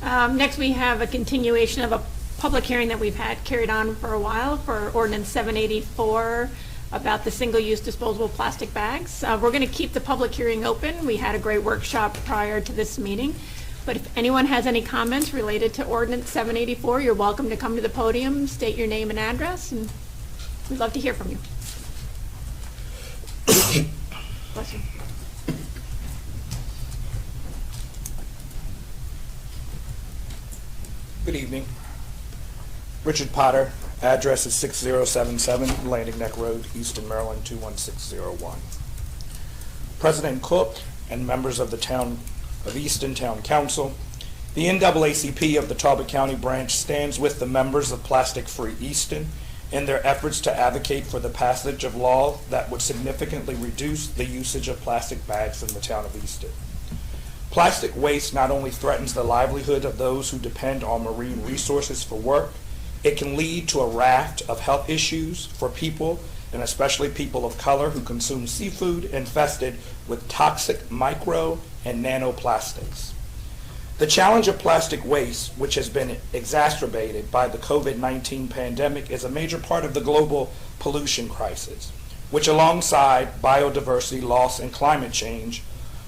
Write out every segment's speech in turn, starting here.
Next, we have a continuation of a public hearing that we've had carried on for a while for ordinance 784 about the single-use disposable plastic bags. We're going to keep the public hearing open. We had a great workshop prior to this meeting. But if anyone has any comments related to ordinance 784, you're welcome to come to the podium, state your name and address, and we'd love to hear from you. Bless you. Good evening. Richard Potter, address is 6077 Landing Neck Road, Easton, Maryland 21601. President Cook and members of the Town of Easton Town Council, the NAACP of the Talbot County branch stands with the members of Plastic Free Easton in their efforts to advocate for the passage of law that would significantly reduce the usage of plastic bags in the town of Easton. Plastic waste not only threatens the livelihood of those who depend on marine resources for work, it can lead to a raft of health issues for people, and especially people of color who consume seafood infested with toxic micro and nanoplastics. The challenge of plastic waste, which has been exacerbated by the COVID-19 pandemic, is a major part of the global pollution crisis, which alongside biodiversity loss and climate change,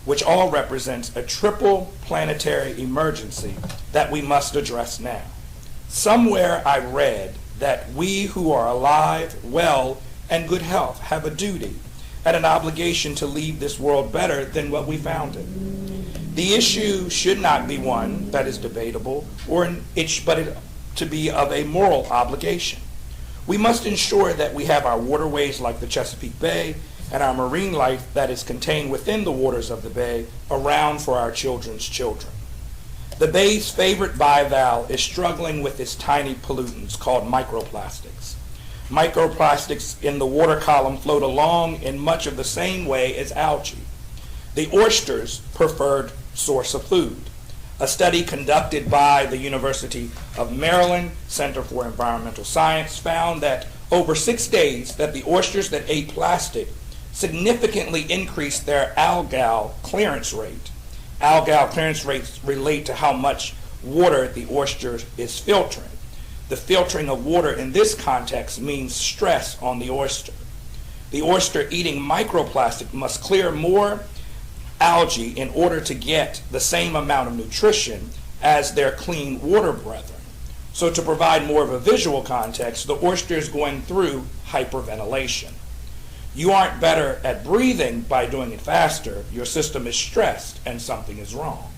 which all represents a triple planetary emergency that we must address now. Somewhere I read that we who are alive, well, and good health have a duty and an obligation to leave this world better than what we found it. The issue should not be one that is debatable, but to be of a moral obligation. We must ensure that we have our waterways like the Chesapeake Bay and our marine life that is contained within the waters of the bay around for our children's children. The bay's favorite bivalve is struggling with its tiny pollutants called microplastics. Microplastics in the water column float along in much of the same way as algae, the oyster's preferred source of food. A study conducted by the University of Maryland Center for Environmental Science found that over 6 days that the oysters that ate plastic significantly increased their algal clearance rate. Algal clearance rates relate to how much water the oyster is filtering. The filtering of water in this context means stress on the oyster. The oyster eating microplastic must clear more algae in order to get the same amount of nutrition as their clean water brethren. So to provide more of a visual context, the oyster is going through hyperventilation. You aren't better at breathing by doing it faster. Your system is stressed and something is wrong.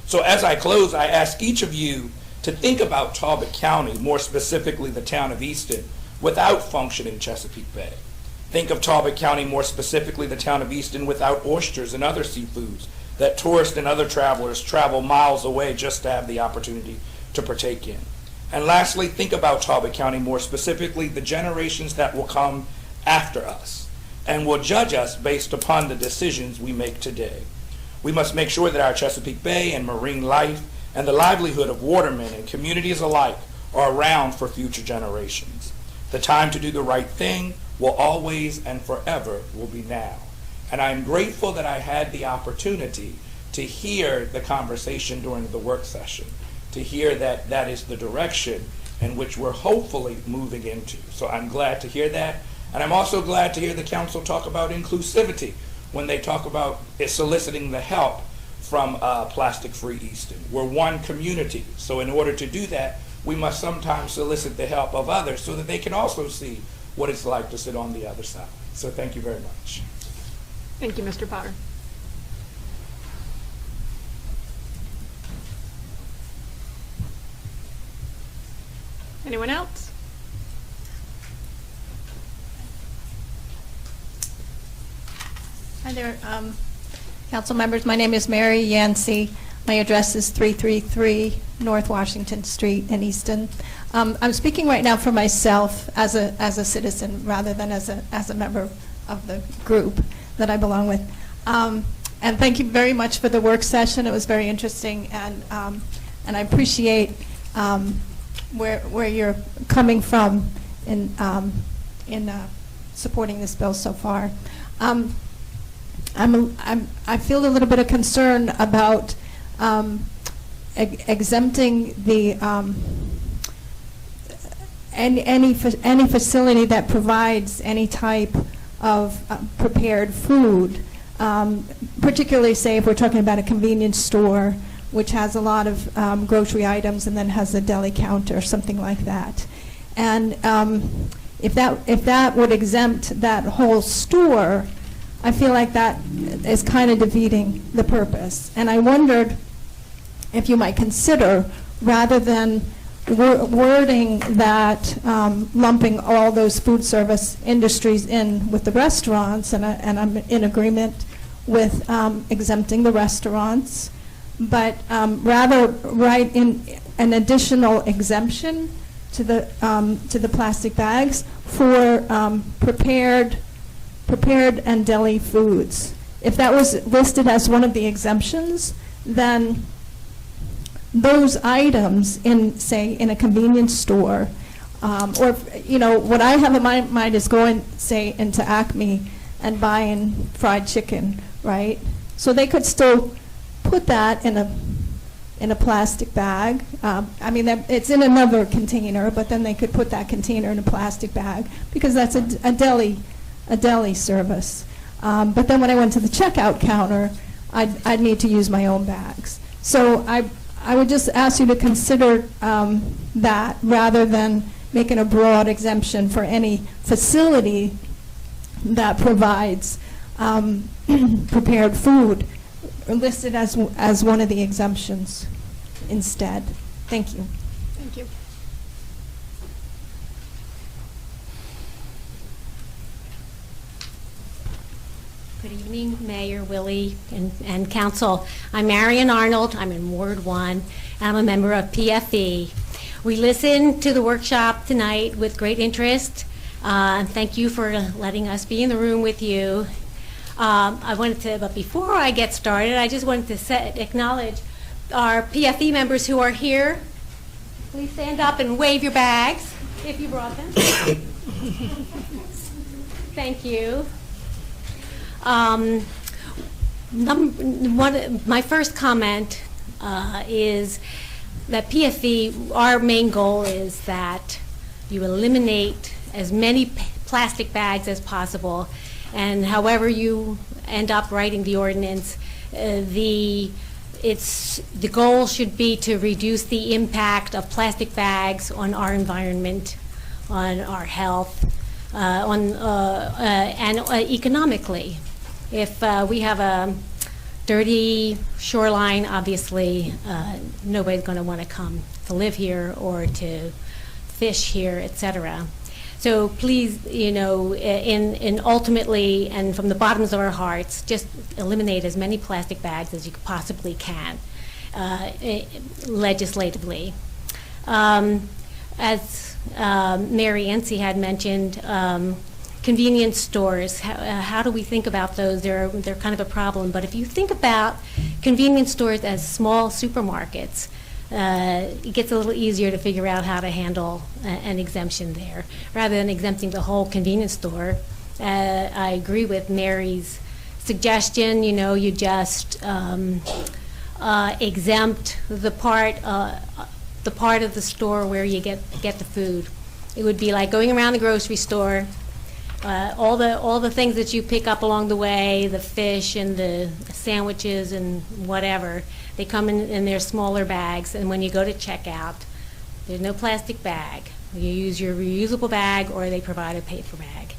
So as I close, I ask each of you to think about Talbot County, more specifically the town of Easton, without functioning Chesapeake Bay. Think of Talbot County, more specifically the town of Easton, without oysters and other seafoods that tourists and other travelers travel miles away just to have the opportunity to partake in. And lastly, think about Talbot County, more specifically the generations that will come after us and will judge us based upon the decisions we make today. We must make sure that our Chesapeake Bay and marine life and the livelihood of watermen and communities alike are around for future generations. The time to do the right thing will always and forever will be now. And I'm grateful that I had the opportunity to hear the conversation during the work session, to hear that that is the direction in which we're hopefully moving into. So I'm glad to hear that. And I'm also glad to hear the council talk about inclusivity when they talk about soliciting the help from Plastic Free Easton. We're one community, so in order to do that, we must sometimes solicit the help of others so that they can also see what it's like to sit on the other side. So thank you very much. Thank you, Mr. Potter. Anyone else? Hi there, council members. My name is Mary Yancey. My address is 333 North Washington Street in Easton. I'm speaking right now for myself as a citizen rather than as a member of the group that I belong with. And thank you very much for the work session. It was very interesting, and I appreciate where you're coming from in supporting this bill so far. I feel a little bit of concern about exempting the, any facility that provides any type of prepared food, particularly say if we're talking about a convenience store which has a lot of grocery items and then has a deli counter or something like that. And if that would exempt that whole store, I feel like that is kind of defeating the purpose. And I wondered if you might consider, rather than wording that, lumping all those food service industries in with the restaurants, and I'm in agreement with exempting the restaurants, but rather write in an additional exemption to the plastic bags for prepared and deli foods. If that was listed as one of the exemptions, then those items in, say, in a convenience store, or, you know, what I have in my mind is going, say, into Acme and buying fried chicken, right? So they could still put that in a plastic bag. I mean, it's in another container, but then they could put that container in a plastic bag because that's a deli service. But then when I went to the checkout counter, I'd need to use my own bags. So I would just ask you to consider that rather than making a broad exemption for any facility that provides prepared food listed as one of the exemptions instead. Thank you. Thank you. Good evening, Mayor, Willie, and Council. I'm Marion Arnold. I'm in Ward 1. I'm a member of PFE. We listened to the workshop tonight with great interest. Thank you for letting us be in the room with you. But before I get started, I just wanted to acknowledge our PFE members who are here. Please stand up and wave your bags if you brought them. Thank you. My first comment is that PFE, our main goal is that you eliminate as many plastic bags as possible, and however you end up writing the ordinance, the goal should be to reduce the impact of plastic bags on our environment, on our health, and economically. If we have a dirty shoreline, obviously nobody's going to want to come to live here or to fish here, etc. So please, you know, in ultimately and from the bottoms of our hearts, just eliminate as many plastic bags as you possibly can, legislatively. As Mary Yancey had mentioned, convenience stores, how do we think about those? They're kind of a problem, but if you think about convenience stores as small supermarkets, it gets a little easier to figure out how to handle an exemption there. Rather than exempting the whole convenience store, I agree with Mary's suggestion, you know, you just exempt the part of the store where you get the food. It would be like going around the grocery store, all the things that you pick up along the way, the fish and the sandwiches and whatever, they come in their smaller bags, and when you go to checkout, there's no plastic bag. You use your reusable bag, or they provide a paper bag.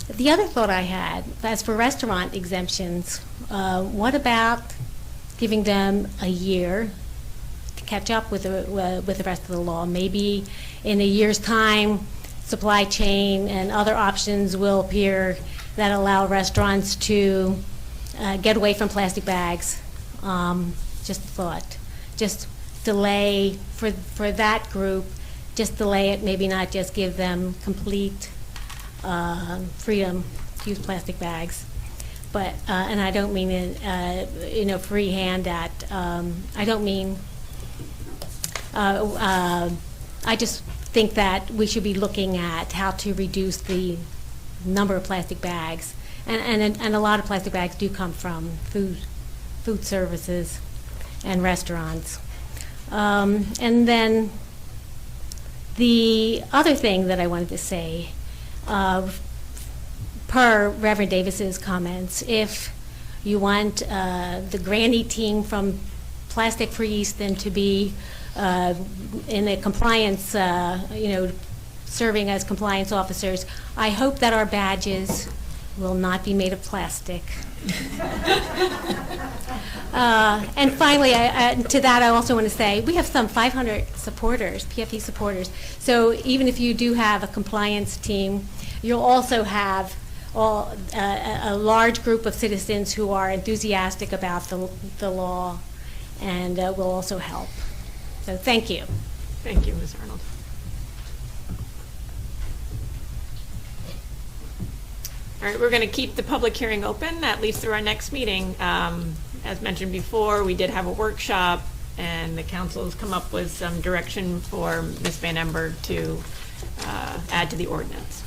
The other thought I had, as for restaurant exemptions, what about giving them a year to catch up with the rest of the law? Maybe in a year's time, supply chain and other options will appear that allow restaurants to get away from plastic bags. Just a thought. Just delay for that group. Just delay it. Maybe not just give them complete freedom to use plastic bags. But and I don't mean it, free hand at. I don't mean. I just think that we should be looking at how to reduce the number of plastic bags, and a lot of plastic bags do come from food services and restaurants. And then the other thing that I wanted to say, per Reverend Davis's comments, if you want the granny team from Plastic Free Easton to be in a compliance, serving as compliance officers, I hope that our badges will not be made of plastic. And finally, to that, I also want to say we have some 500 supporters, PFE supporters. So even if you do have a compliance team, you'll also have a large group of citizens who are enthusiastic about the law and will also help. So thank you. Thank you, Ms. Arnold. All right, we're going to keep the public hearing open, at least through our next meeting. As mentioned before, we did have a workshop, and the council has come up with some direction for Ms. Van Ember to add to the ordinance.